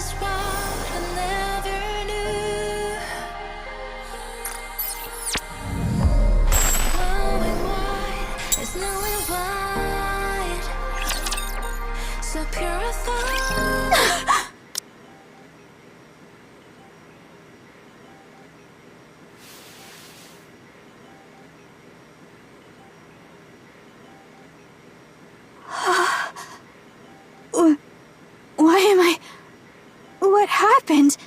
is what I never knew. Knowing white is knowing white, so purified. Why am I... What happened?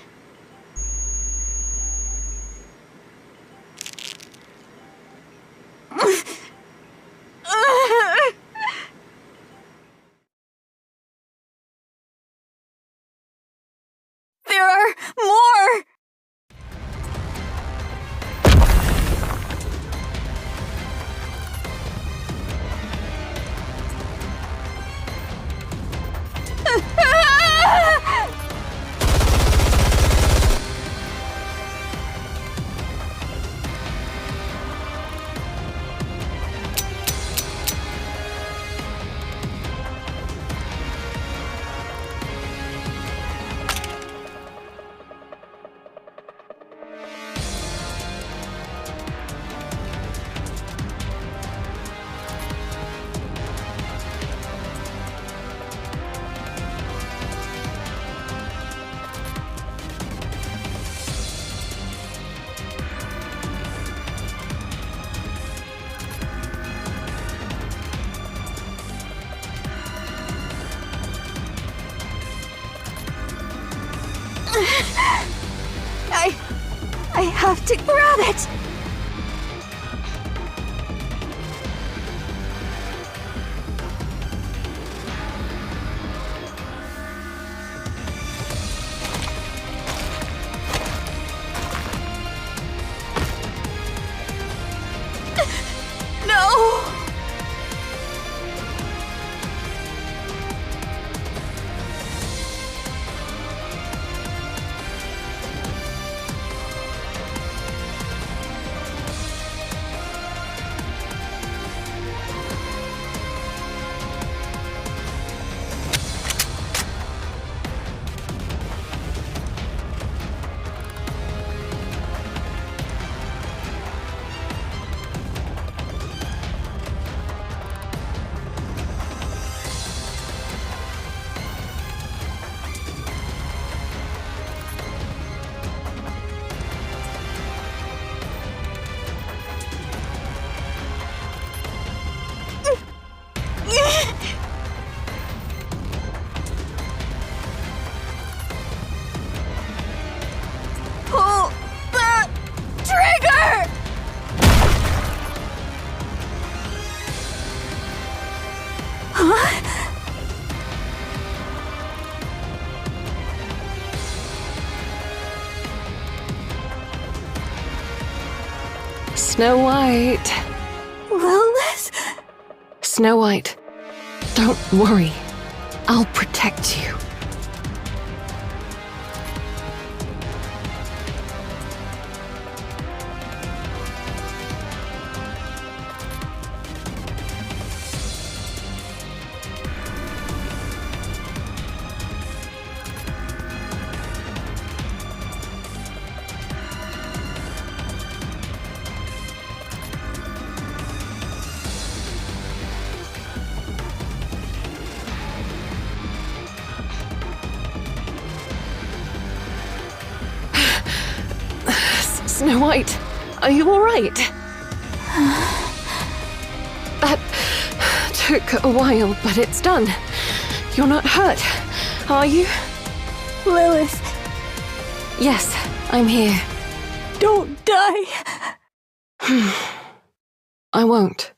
There are more! I have to grab it! No! Pull the trigger! Huh? Snow White. Lilith? Snow White, don't worry. I'll protect you. Snow White, are you all right? That took a while, but it's done. You're not hurt, are you? Lilith, Yes, I'm here. don't die. I won't.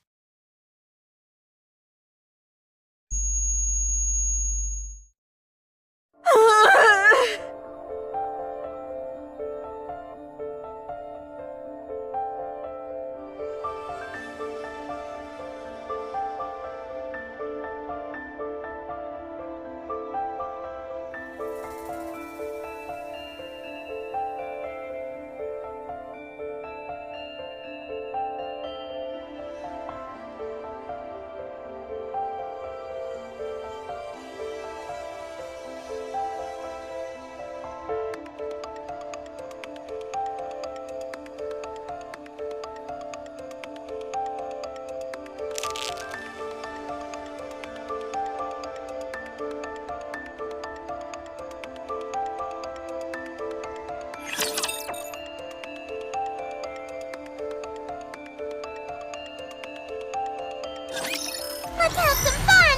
Let's have some fun!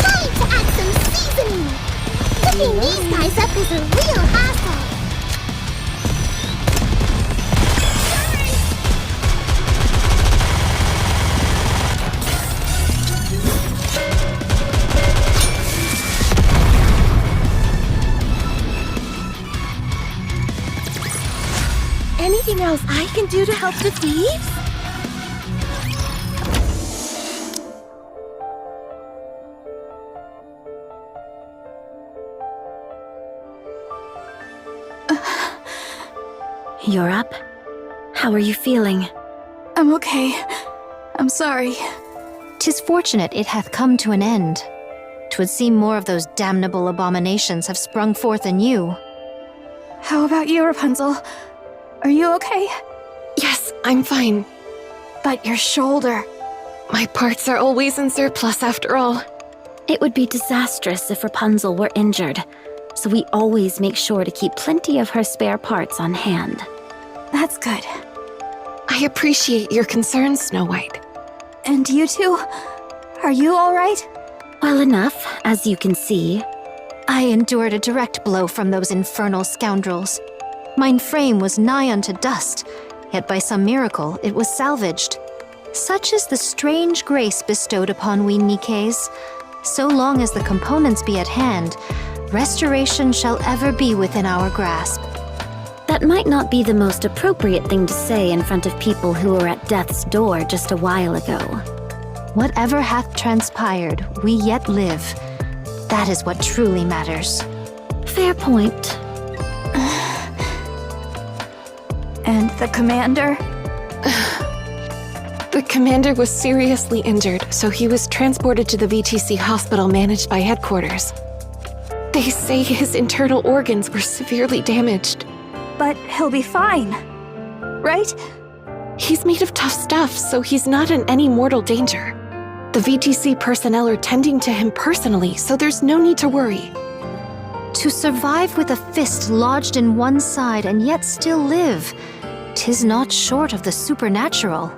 Time to add some seasoning! Cooking these guys up is a real hassle! Anything else I can do to help the thieves? You're up? How are you feeling? I'm okay. I'm sorry. 'Tis fortunate it hath come to an end. 'Twould seem more of those damnable abominations have sprung forth in you. How about you, Rapunzel? Are you okay? Yes, I'm fine. But your shoulder. My parts are always in surplus after all. It would be disastrous if Rapunzel were injured, so we always make sure to keep plenty of her spare parts on hand. That's good. I appreciate your concern, Snow White. And you two? Are you alright? Well enough, as you can see. I endured a direct blow from those infernal scoundrels. Mine frame was nigh unto dust, yet by some miracle it was salvaged. Such is the strange grace bestowed upon we NIKKEs. So long as the components be at hand, restoration shall ever be within our grasp. That might not be the most appropriate thing to say in front of people who were at death's door just a while ago. Whatever hath transpired, we yet live. That is what truly matters. Fair point. And the commander? The commander was seriously injured, so he was transported to the VTC hospital managed by headquarters. They say his internal organs were severely damaged. But he'll be fine. Right? He's made of tough stuff, so he's not in any mortal danger. The VTC personnel are tending to him personally, so there's no need to worry. To survive with a fist lodged in one side and yet still live, 'tis not short of the supernatural.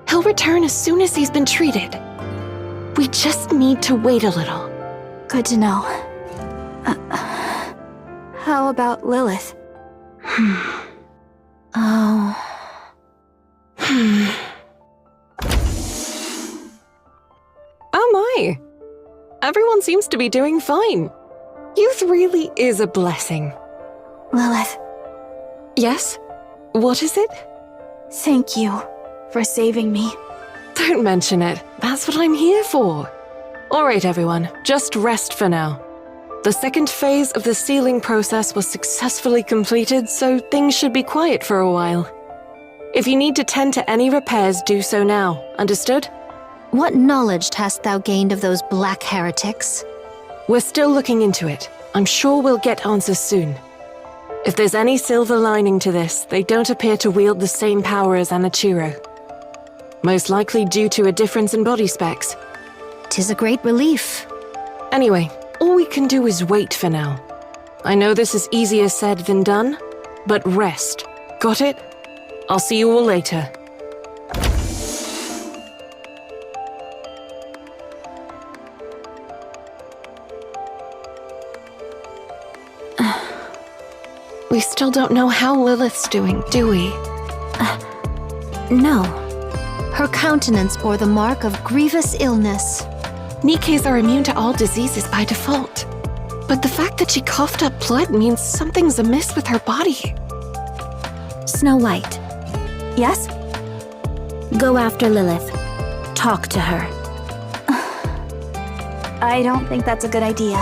He'll return as soon as he's been treated. We just need to wait a little. Good to know. How about Lilith? Oh. Oh my! Everyone seems to be doing fine. Youth really is a blessing. Lilith, Yes? What is it? thank you for saving me. Don't mention it. That's what I'm here for. Alright everyone, just rest for now. The second phase of the sealing process was successfully completed, so things should be quiet for a while. If you need to tend to any repairs, do so now. Understood? What knowledge hast thou gained of those black heretics? We're still looking into it. I'm sure we'll get answers soon. If there's any silver lining to this, they don't appear to wield the same power as Anichiro. Most likely due to a difference in body specs. 'Tis a great relief. Anyway, all we can do is wait for now. I know this is easier said than done, but rest. Got it? I'll see you all later. We still don't know how Lilith's doing, do we? No. Her countenance bore the mark of grievous illness. NIKKEs are immune to all diseases by default. But the fact that she coughed up blood means something's amiss with her body. Snow White, Yes? go after Lilith. Talk to her. I don't think that's a good idea.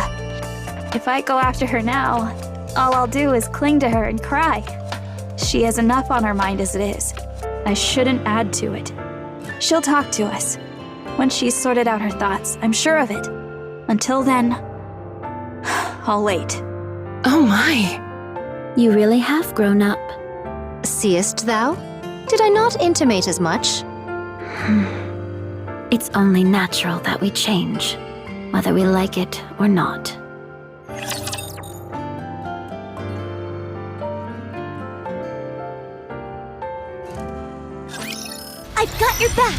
If I go after her now, all I'll do is cling to her and cry. She has enough on her mind as it is. I shouldn't add to it. She'll talk to us. When she's sorted out her thoughts, I'm sure of it. Until then, I'll wait. Oh my. You really have grown up. Seest thou? Did I not intimate as much? It's only natural that we change, whether we like it or not. I've got your back!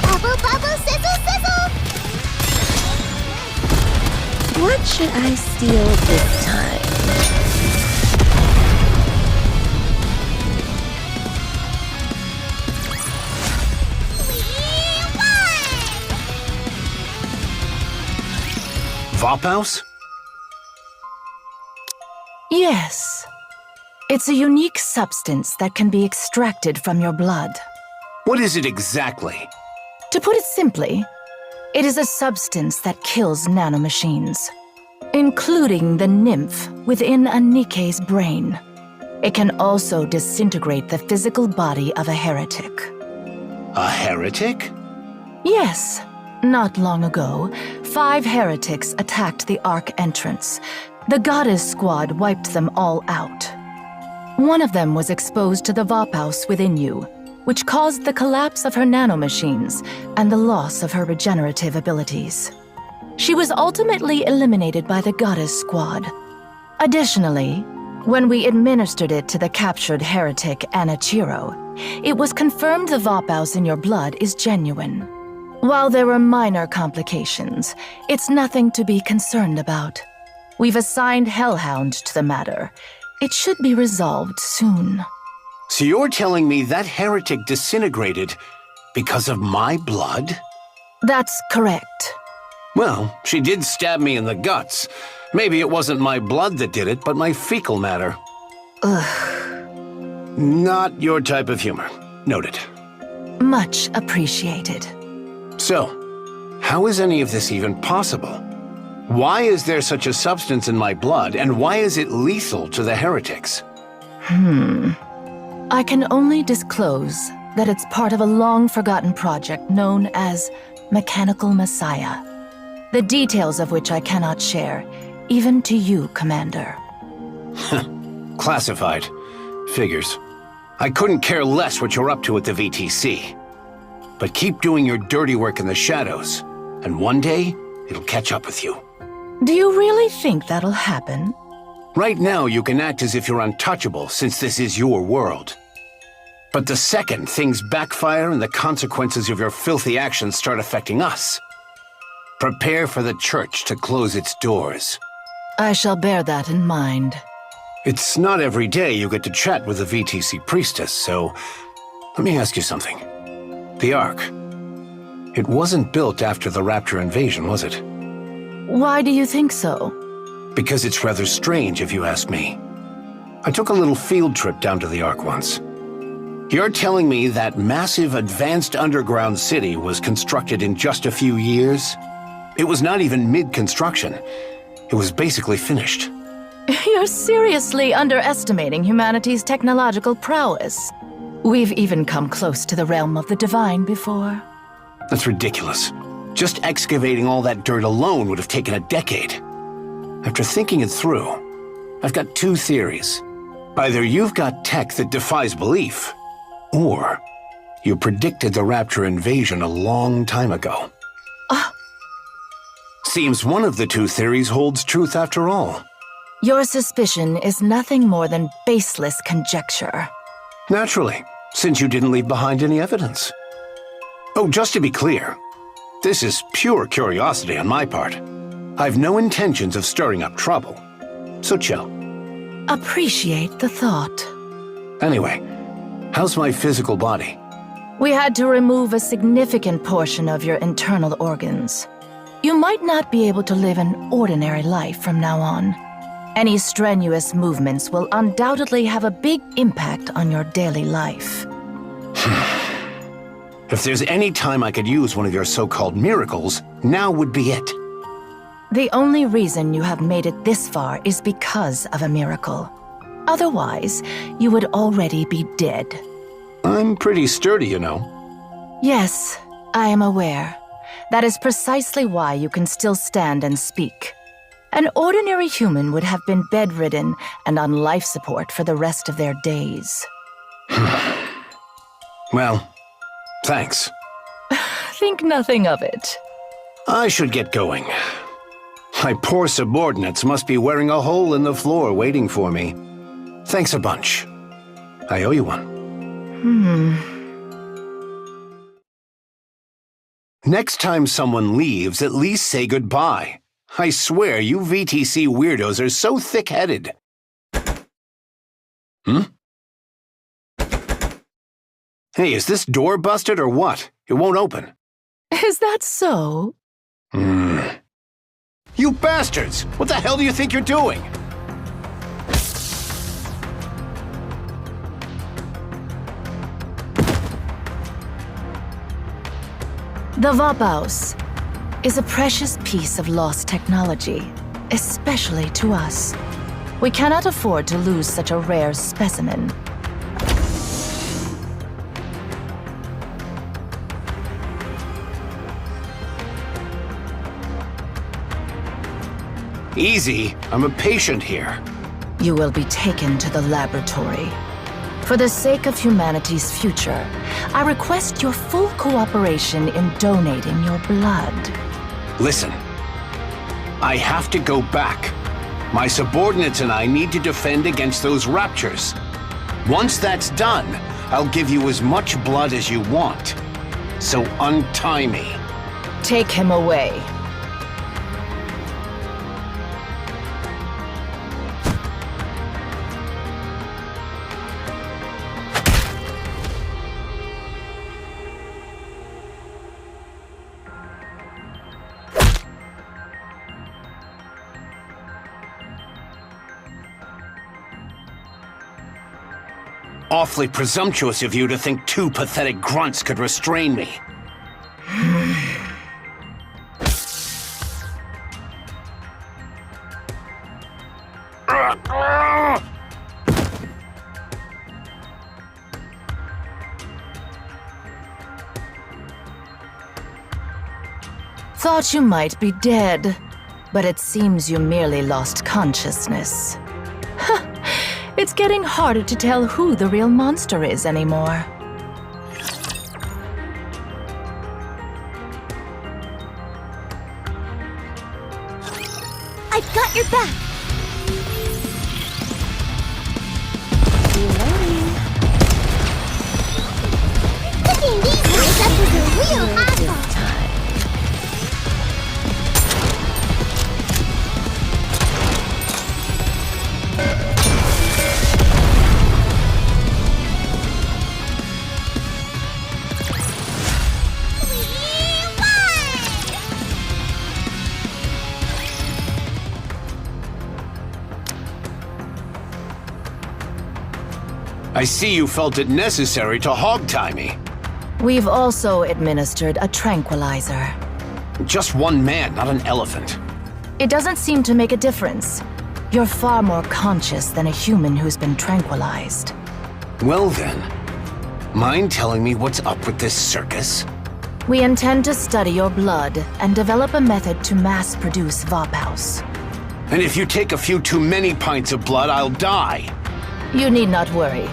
Bubble, bubble, sizzle, sizzle! What should I steal this time? Vophouse? Yes. It's a unique substance that can be extracted from your blood. What is it exactly? To put it simply, it is a substance that kills nanomachines, including the nymph within a NIKKE's brain. It can also disintegrate the physical body of a heretic. A heretic? Yes. Not long ago, 5 heretics attacked the ARK entrance. The goddess squad wiped them all out. One of them was exposed to the Vophouse within you, which caused the collapse of her nanomachines and the loss of her regenerative abilities. She was ultimately eliminated by the goddess squad. Additionally, when we administered it to the captured heretic Anichiro, it was confirmed the Vophouse in your blood is genuine. While there were minor complications, it's nothing to be concerned about. We've assigned Hellhound to the matter. It should be resolved soon. So you're telling me that heretic disintegrated because of my blood? That's correct. Well, she did stab me in the guts. Maybe it wasn't my blood that did it, but my fecal matter. Ugh. Not your type of humor. Noted. Much appreciated. So, how is any of this even possible? Why is there such a substance in my blood, and why is it lethal to the heretics? I can only disclose that it's part of a long-forgotten project known as Mechanical Messiah, the details of which I cannot share, even to you, Commander. Classified. Figures. I couldn't care less what you're up to at the VTC. But keep doing your dirty work in the shadows, and one day, it'll catch up with you. Do you really think that'll happen? Right now, you can act as if you're untouchable, since this is your world. But the second things backfire and the consequences of your filthy actions start affecting us, prepare for the church to close its doors. I shall bear that in mind. It's not every day you get to chat with a VTC priestess, so let me ask you something. The ARK. It wasn't built after the Rapture invasion, was it? Why do you think so? Because it's rather strange, if you ask me. I took a little field trip down to the ARK once. You're telling me that massive advanced underground city was constructed in just a few years? It was not even mid-construction. It was basically finished. You're seriously underestimating humanity's technological prowess. We've even come close to the realm of the divine before. That's ridiculous. Just excavating all that dirt alone would have taken a decade. After thinking it through, I've got 2 theories. Either you've got tech that defies belief, or you predicted the Rapture invasion a long time ago. Seems one of the 2 theories holds truth after all. Your suspicion is nothing more than baseless conjecture. Naturally, since you didn't leave behind any evidence. Oh, just to be clear, this is pure curiosity on my part. I've no intentions of stirring up trouble, so chill. Appreciate the thought. Anyway, how's my physical body? We had to remove a significant portion of your internal organs. You might not be able to live an ordinary life from now on. Any strenuous movements will undoubtedly have a big impact on your daily life. If there's any time I could use one of your so-called miracles, now would be it. The only reason you have made it this far is because of a miracle. Otherwise, you would already be dead. I'm pretty sturdy, you know. Yes, I am aware. That is precisely why you can still stand and speak. An ordinary human would have been bedridden and on life support for the rest of their days. Well, thanks. Think nothing of it. I should get going. My poor subordinates must be wearing a hole in the floor waiting for me. Thanks a bunch. I owe you one. Next time someone leaves, at least say goodbye. I swear, you VTC weirdos are so thick-headed. Hey, is this door busted or what? It won't open. Is that so? You bastards! What the hell do you think you're doing? The Vapaus is a precious piece of lost technology, especially to us. We cannot afford to lose such a rare specimen. Easy. I'm a patient here. You will be taken to the laboratory. For the sake of humanity's future, I request your full cooperation in donating your blood. Listen. I have to go back. My subordinates and I need to defend against those raptures. Once that's done, I'll give you as much blood as you want. So untie me. Take him away. Awfully presumptuous of you to think two pathetic grunts could restrain me. Thought you might be dead, but it seems you merely lost consciousness. It's getting harder to tell who the real monster is anymore. I've got your back. Picking these guys up is a real hassle. I see you felt it necessary to hog-tie me. We've also administered a tranquilizer. Just one man, not an elephant. It doesn't seem to make a difference. You're far more conscious than a human who's been tranquilized. Well then, mind telling me what's up with this circus? We intend to study your blood and develop a method to mass-produce Vapaus. And if you take a few too many pints of blood, I'll die. You need not worry.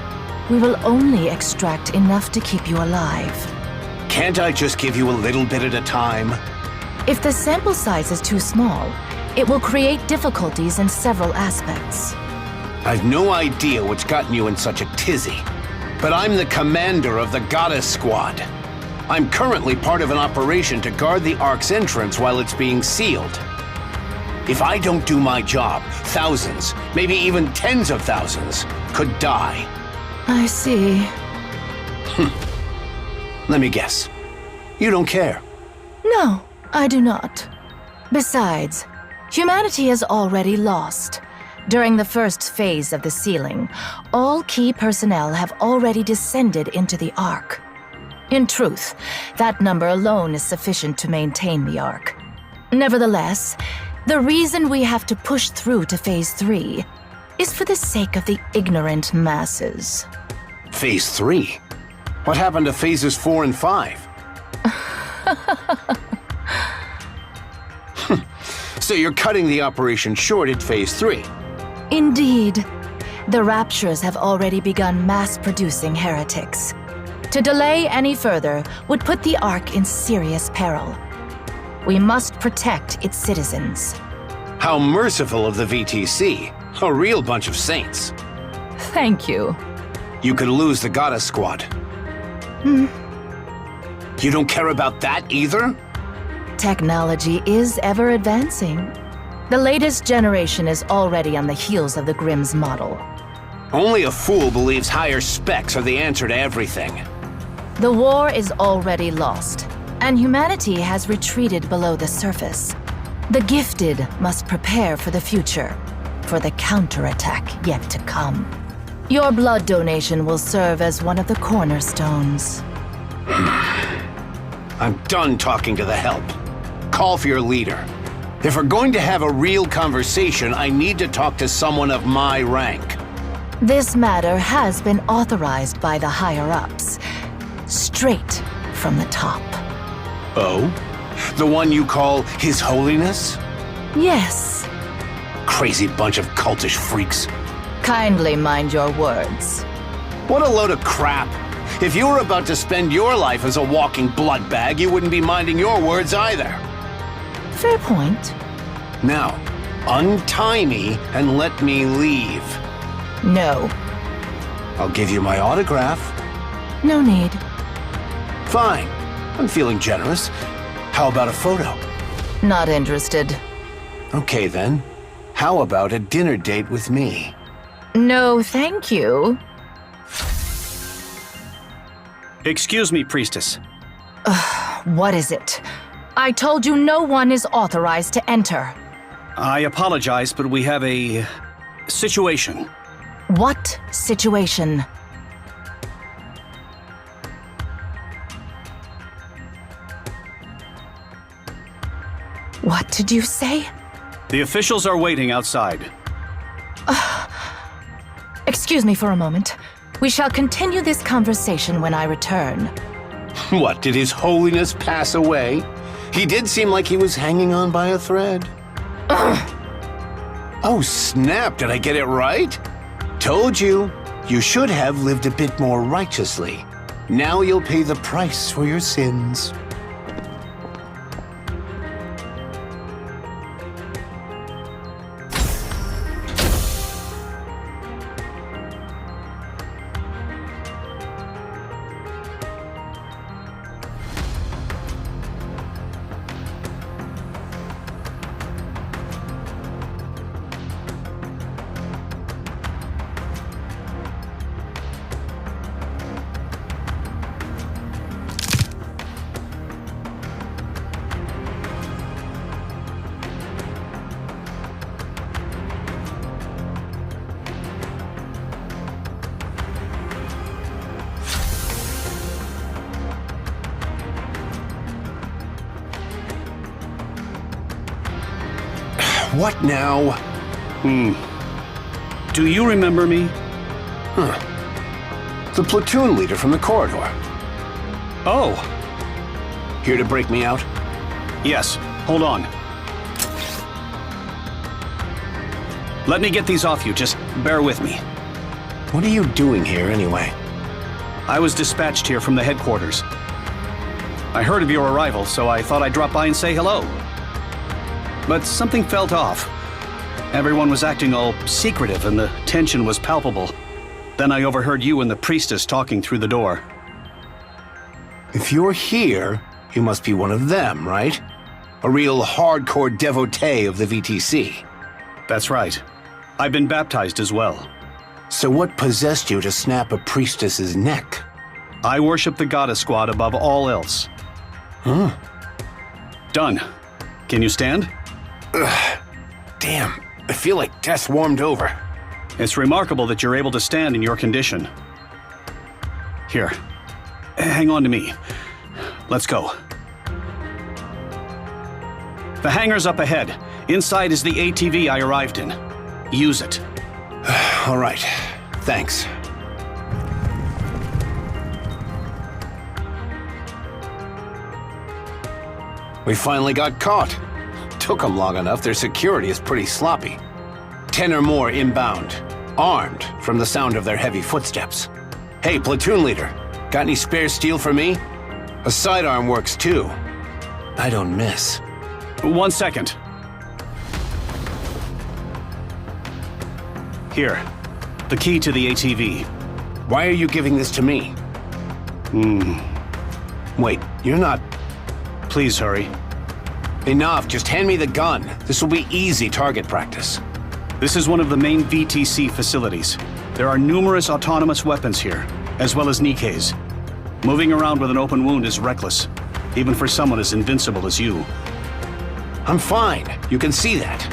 We will only extract enough to keep you alive. Can't I just give you a little bit at a time? If the sample size is too small, it will create difficulties in several aspects. I've no idea what's gotten you in such a tizzy, but I'm the commander of the Goddess Squad. I'm currently part of an operation to guard the ARK's entrance while it's being sealed. If I don't do my job, thousands, maybe even tens of thousands, could die. I see. Let me guess. You don't care. No, I do not. Besides, humanity has already lost. During the first phase of the sealing, all key personnel have already descended into the ARK. In truth, that number alone is sufficient to maintain the ARK. Nevertheless, the reason we have to push through to Phase 3 is for the sake of the ignorant masses. Phase 3? What happened to Phases 4 and 5? So you're cutting the operation short at Phase 3? Indeed. The Raptures have already begun mass-producing heretics. To delay any further would put the ARK in serious peril. We must protect its citizens. How merciful of the VTC. A real bunch of saints. Thank you. You could lose the Goddess Squad. You don't care about that either? Technology is ever advancing. The latest generation is already on the heels of the Grimm's model. Only a fool believes higher specs are the answer to everything. The war is already lost, and humanity has retreated below the surface. The gifted must prepare for the future, for the counterattack yet to come. Your blood donation will serve as one of the cornerstones. I'm done talking to the help. Call for your leader. If we're going to have a real conversation, I need to talk to someone of my rank. This matter has been authorized by the higher-ups, straight from the top. Oh? The one you call His Holiness? Yes. Crazy bunch of cultish freaks. Kindly mind your words. What a load of crap. If you were about to spend your life as a walking blood bag, you wouldn't be minding your words either. Fair point. Now, untie me and let me leave. No. I'll give you my autograph. No need. Fine. I'm feeling generous. How about a photo? Not interested. Okay then. How about a dinner date with me? No, thank you. Excuse me, Priestess. What is it? I told you no one is authorized to enter. I apologize, but we have a situation. What situation? What did you say? The officials are waiting outside. Excuse me for a moment. We shall continue this conversation when I return. What, did His Holiness pass away? He did seem like he was hanging on by a thread. Oh, snap, did I get it right? Told you. You should have lived a bit more righteously. Now you'll pay the price for your sins. What now? Do you remember me? The platoon leader from the corridor. Oh, Here to break me out? yes. Hold on. Let me get these off you. Just bear with me. What are you doing here anyway? I was dispatched here from the headquarters. I heard of your arrival, so I thought I'd drop by and say hello. But something felt off. Everyone was acting all secretive and the tension was palpable. Then I overheard you and the priestess talking through the door. If you're here, you must be one of them, right? A real hardcore devotee of the VTC. That's right. I've been baptized as well. So what possessed you to snap a priestess's neck? I worship the Goddess Squad above all else. Done. Can you stand? Damn, I feel like death warmed over. It's remarkable that you're able to stand in your condition. Here, hang on to me. Let's go. The hangar's up ahead. Inside is the ATV I arrived in. Use it. All right, thanks. We finally got caught. Took them long enough, their security is pretty sloppy. 10 or more inbound, armed from the sound of their heavy footsteps. Hey, platoon leader, got any spare steel for me? A sidearm works too. I don't miss. 1 second. Here, the key to the ATV. Why are you giving this to me? Wait, you're not... Please hurry. Enough, just hand me the gun. This will be easy target practice. This is one of the main VTC facilities. There are numerous autonomous weapons here, as well as NIKKEs. Moving around with an open wound is reckless, even for someone as invincible as you. I'm fine. You can see that.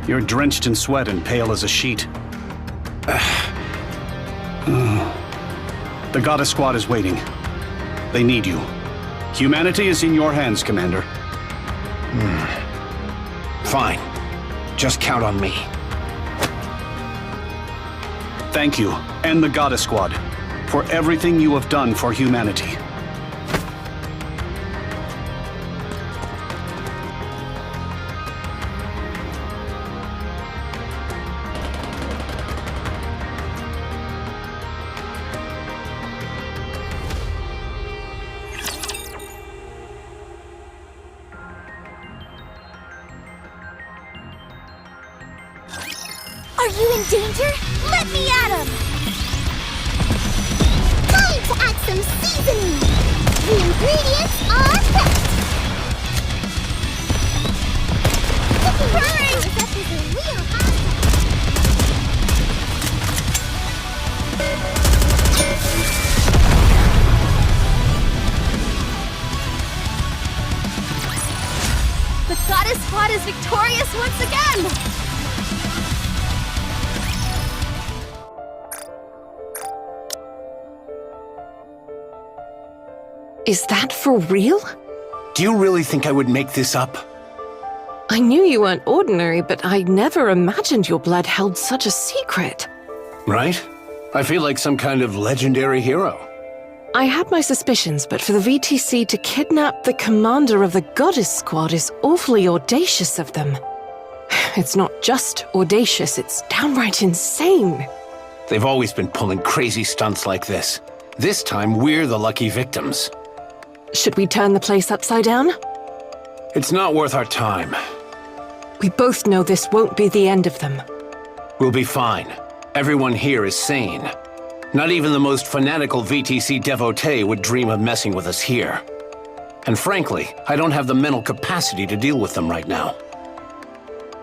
You're drenched in sweat and pale as a sheet. The Goddess Squad is waiting. They need you. Humanity is in your hands, Commander. Fine. Just count on me. Thank you, and the Goddess Squad, for everything you have done for humanity. Are you in danger? Let me at him! Time to add some seasoning! The ingredients are fresh! Hurry! That is a real hazard! The Goddess Squad is victorious once again! Is that for real? Do you really think I would make this up? I knew you weren't ordinary, but I never imagined your blood held such a secret. Right? I feel like some kind of legendary hero. I had my suspicions, but for the VTC to kidnap the commander of the Goddess Squad is awfully audacious of them. It's not just audacious, it's downright insane. They've always been pulling crazy stunts like this. This time, we're the lucky victims. Should we turn the place upside down? It's not worth our time. We both know this won't be the end of them. We'll be fine. Everyone here is sane. Not even the most fanatical VTC devotee would dream of messing with us here. And frankly, I don't have the mental capacity to deal with them right now.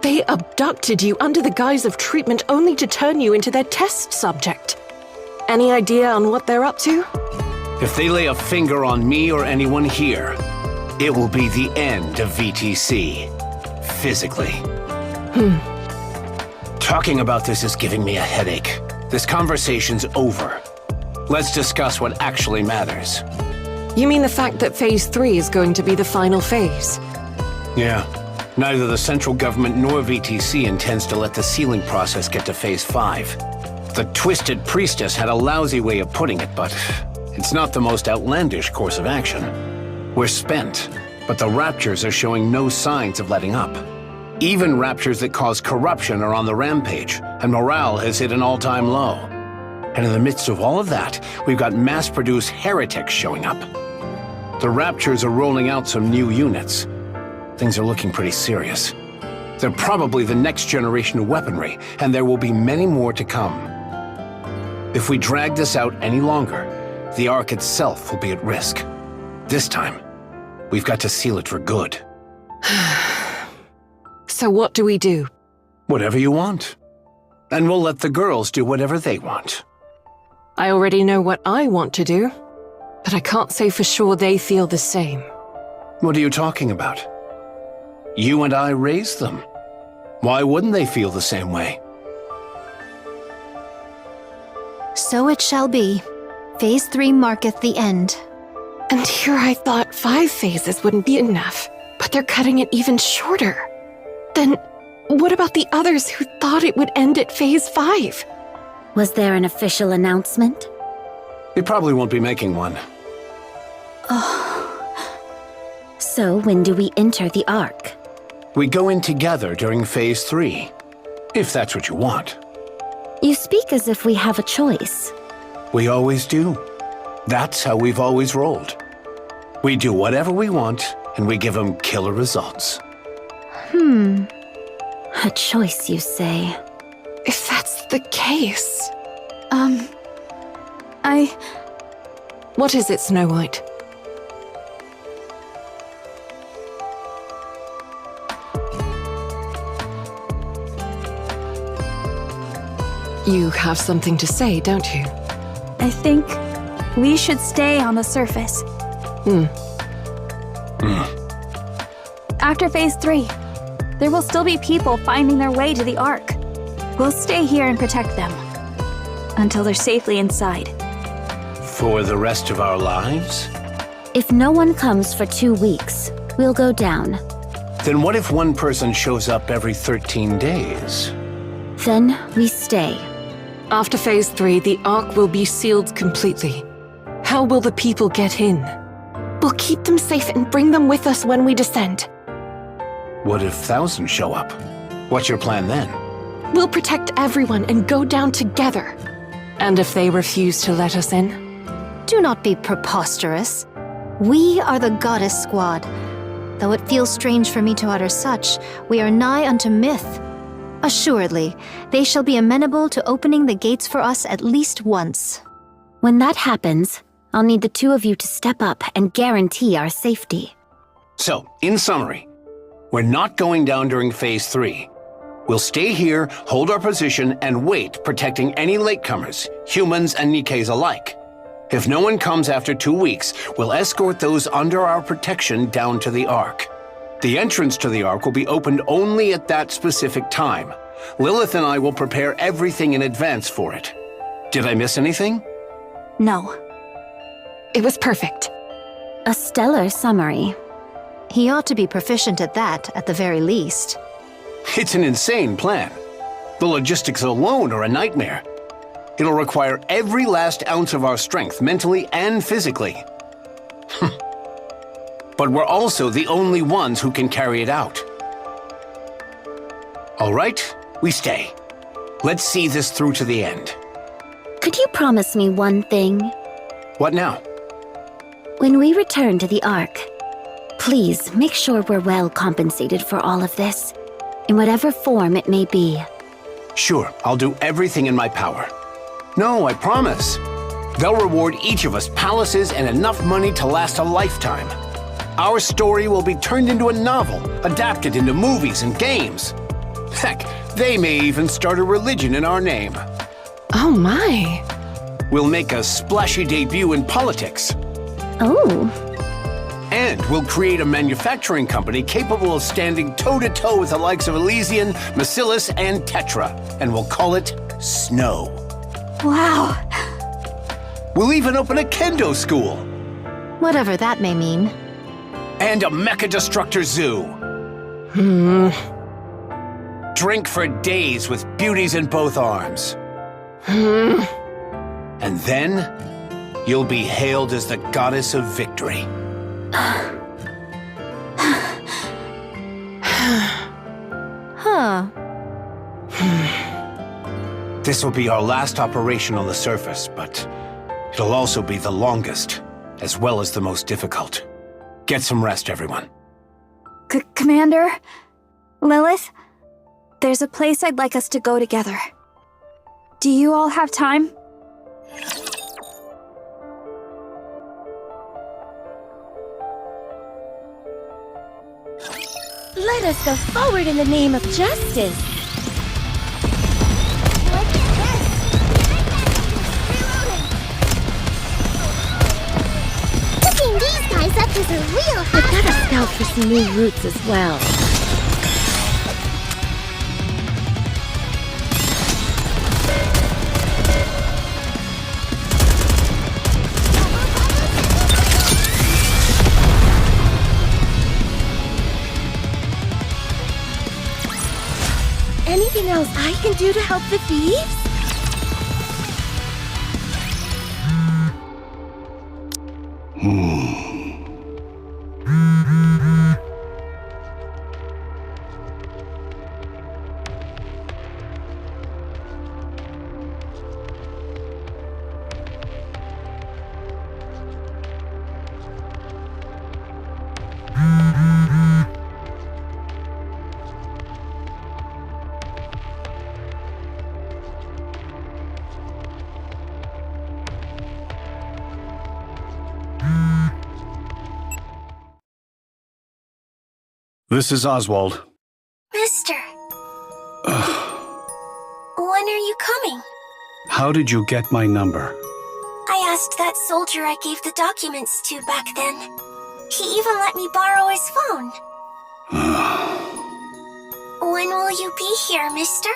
They abducted you under the guise of treatment only to turn you into their test subject. Any idea on what they're up to? If they lay a finger on me or anyone here, it will be the end of VTC. Physically. Talking about this is giving me a headache. This conversation's over. Let's discuss what actually matters. You mean the fact that Phase 3 is going to be the final phase? Yeah. Neither the central government nor VTC intends to let the sealing process get to Phase 5. The Twisted Priestess had a lousy way of putting it, but it's not the most outlandish course of action. We're spent, but the Raptures are showing no signs of letting up. Even Raptures that cause corruption are on the rampage, and morale has hit an all-time low. And in the midst of all of that, we've got mass-produced heretics showing up. The Raptures are rolling out some new units. Things are looking pretty serious. They're probably the next generation of weaponry, and there will be many more to come. If we drag this out any longer, the ARK itself will be at risk. This time, we've got to seal it for good. So what do we do? Whatever you want. And we'll let the girls do whatever they want. I already know what I want to do, but I can't say for sure they feel the same. What are you talking about? You and I raised them. Why wouldn't they feel the same way? So it shall be. Phase 3 marketh the end. And here I thought 5 phases wouldn't be enough, but they're cutting it even shorter. Then what about the others who thought it would end at Phase 5? Was there an official announcement? You probably won't be making one. So when do we enter the ARK? We go in together during Phase 3, if that's what you want. You speak as if we have a choice. We always do. That's how we've always rolled. We do whatever we want, and we give them killer results. A choice, you say? If that's the case... What is it, Snow White? You have something to say, don't you? I think we should stay on the surface. After Phase 3, there will still be people finding their way to the Ark. We'll stay here and protect them until they're safely inside. For the rest of our lives? If no one comes for 2 weeks, we'll go down. Then what if one person shows up every 13 days? Then we stay. After Phase 3, the Ark will be sealed completely. How will the people get in? We'll keep them safe and bring them with us when we descend. What if thousands show up? What's your plan then? We'll protect everyone and go down together. And if they refuse to let us in? Do not be preposterous. We are the Goddess Squad. Though it feels strange for me to utter such, we are nigh unto myth. Assuredly, they shall be amenable to opening the gates for us at least once. When that happens, I'll need the 2 of you to step up and guarantee our safety. So, in summary, we're not going down during Phase 3. We'll stay here, hold our position, and wait, protecting any latecomers, humans and NIKKEs alike. If no one comes after 2 weeks, we'll escort those under our protection down to the Ark. The entrance to the Ark will be opened only at that specific time. Lilith and I will prepare everything in advance for it. Did I miss anything? No. It was perfect. A stellar summary. He ought to be proficient at that, at the very least. It's an insane plan. The logistics alone are a nightmare. It'll require every last ounce of our strength, mentally and physically. But we're also the only ones who can carry it out. All right, we stay. Let's see this through to the end. Could you promise me one thing? What now? When we return to the Ark, please make sure we're well compensated for all of this, in whatever form it may be. Sure, I'll do everything in my power. No, I promise. They'll reward each of us palaces and enough money to last a lifetime. Our story will be turned into a novel, adapted into movies and games. Heck, they may even start a religion in our name. Oh my. We'll make a splashy debut in politics. Oh. And we'll create a manufacturing company capable of standing toe-to-toe with the likes of Elysian, Macillus, and Tetra. And we'll call it Snow. Wow. We'll even open a kendo school. Whatever that may mean. And a mecha destructor zoo. Drink for days with beauties in both arms. And then, you'll be hailed as the goddess of victory. Huh. This will be our last operation on the surface, but it'll also be the longest, as well as the most difficult. Get some rest, everyone. Commander? Lilith? There's a place I'd like us to go together. Do you all have time? Let us go forward in the name of justice. Picking these guys up is a real I've got to scout for some new routes as well. Anything else I can do to help the thieves? This is Oswald. Mister. When are you coming? How did you get my number? I asked that soldier I gave the documents to back then. He even let me borrow his phone. When will you be here, mister?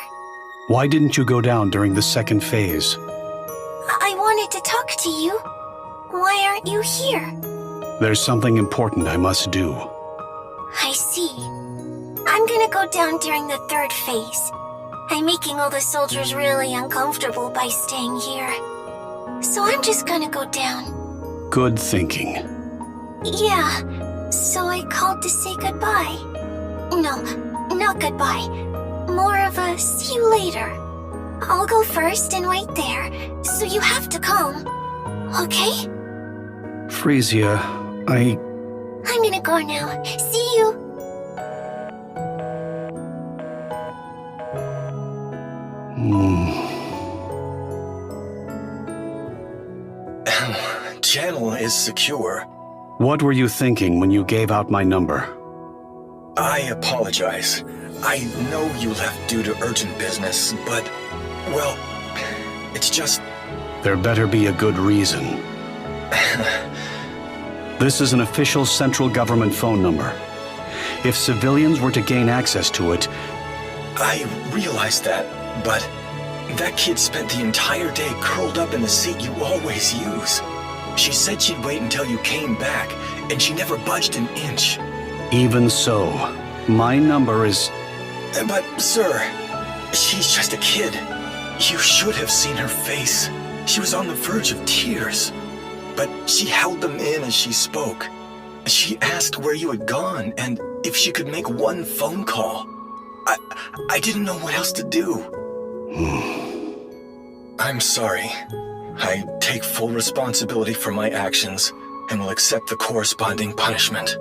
Why didn't you go down during the second phase? I wanted to talk to you. Why aren't you here? There's something important I must do. I see. I'm gonna go down during the third phase. I'm making all the soldiers really uncomfortable by staying here. So I'm just gonna go down. Good thinking. Yeah, so I called to say goodbye. No, not goodbye. More of a see you later. I'll go first and wait there, so you have to come. Okay? Frisia, I'm gonna go now. See you. Channel is secure. What were you thinking when you gave out my number? I apologize. I know you left due to urgent business, but, well, it's just... There better be a good reason. This is an official central government phone number. If civilians were to gain access to it... I realize that, but that kid spent the entire day curled up in the seat you always use. She said she'd wait until you came back, and she never budged an inch. Even so, my number is... But, sir, she's just a kid. You should have seen her face. She was on the verge of tears. But she held them in as she spoke. She asked where you had gone, and if she could make one phone call. I didn't know what else to do. I'm sorry. I take full responsibility for my actions, and will accept the corresponding punishment.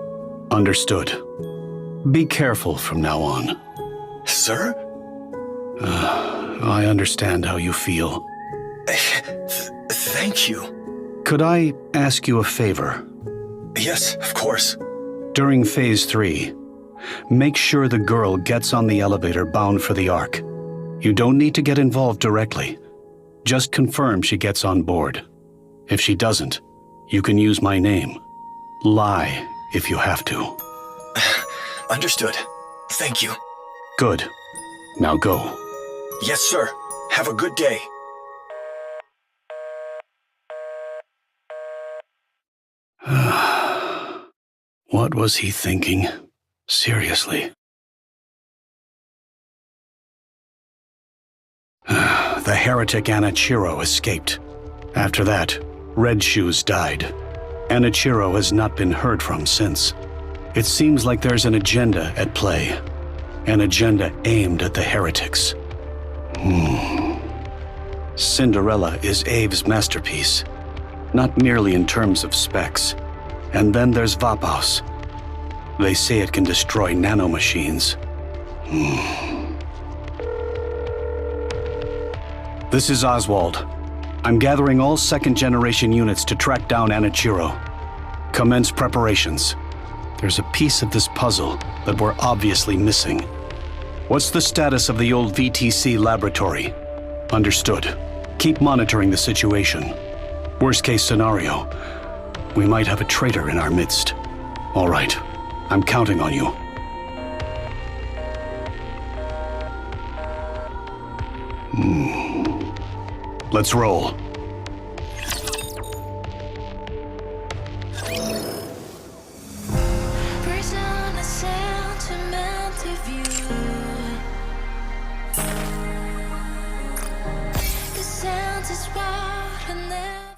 Understood. Be careful from now on. Sir? I understand how you feel. Thank you. Could I ask you a favor? Yes, of course. During Phase 3, make sure the girl gets on the elevator bound for the ARK. You don't need to get involved directly. Just confirm she gets on board. If she doesn't, you can use my name. Lie if you have to. Understood. Thank you. Good. Now go. Yes, sir. Have a good day. What was he thinking? Seriously. The heretic Anichiro escaped. After that, Red Shoes died. Anichiro has not been heard from since. It seems like there's an agenda at play. An agenda aimed at the heretics. Cinderella is Abe's masterpiece. Not merely in terms of specs. And then there's Vapaus. They say it can destroy nanomachines. This is Oswald. I'm gathering all second-generation units to track down Anichiro. Commence preparations. There's a piece of this puzzle that we're obviously missing. What's the status of the old VTC laboratory? Understood. Keep monitoring the situation. Worst-case scenario, we might have a traitor in our midst. All right, I'm counting on you. Let's roll. Breaks down the sentimental view. The sound is wild and then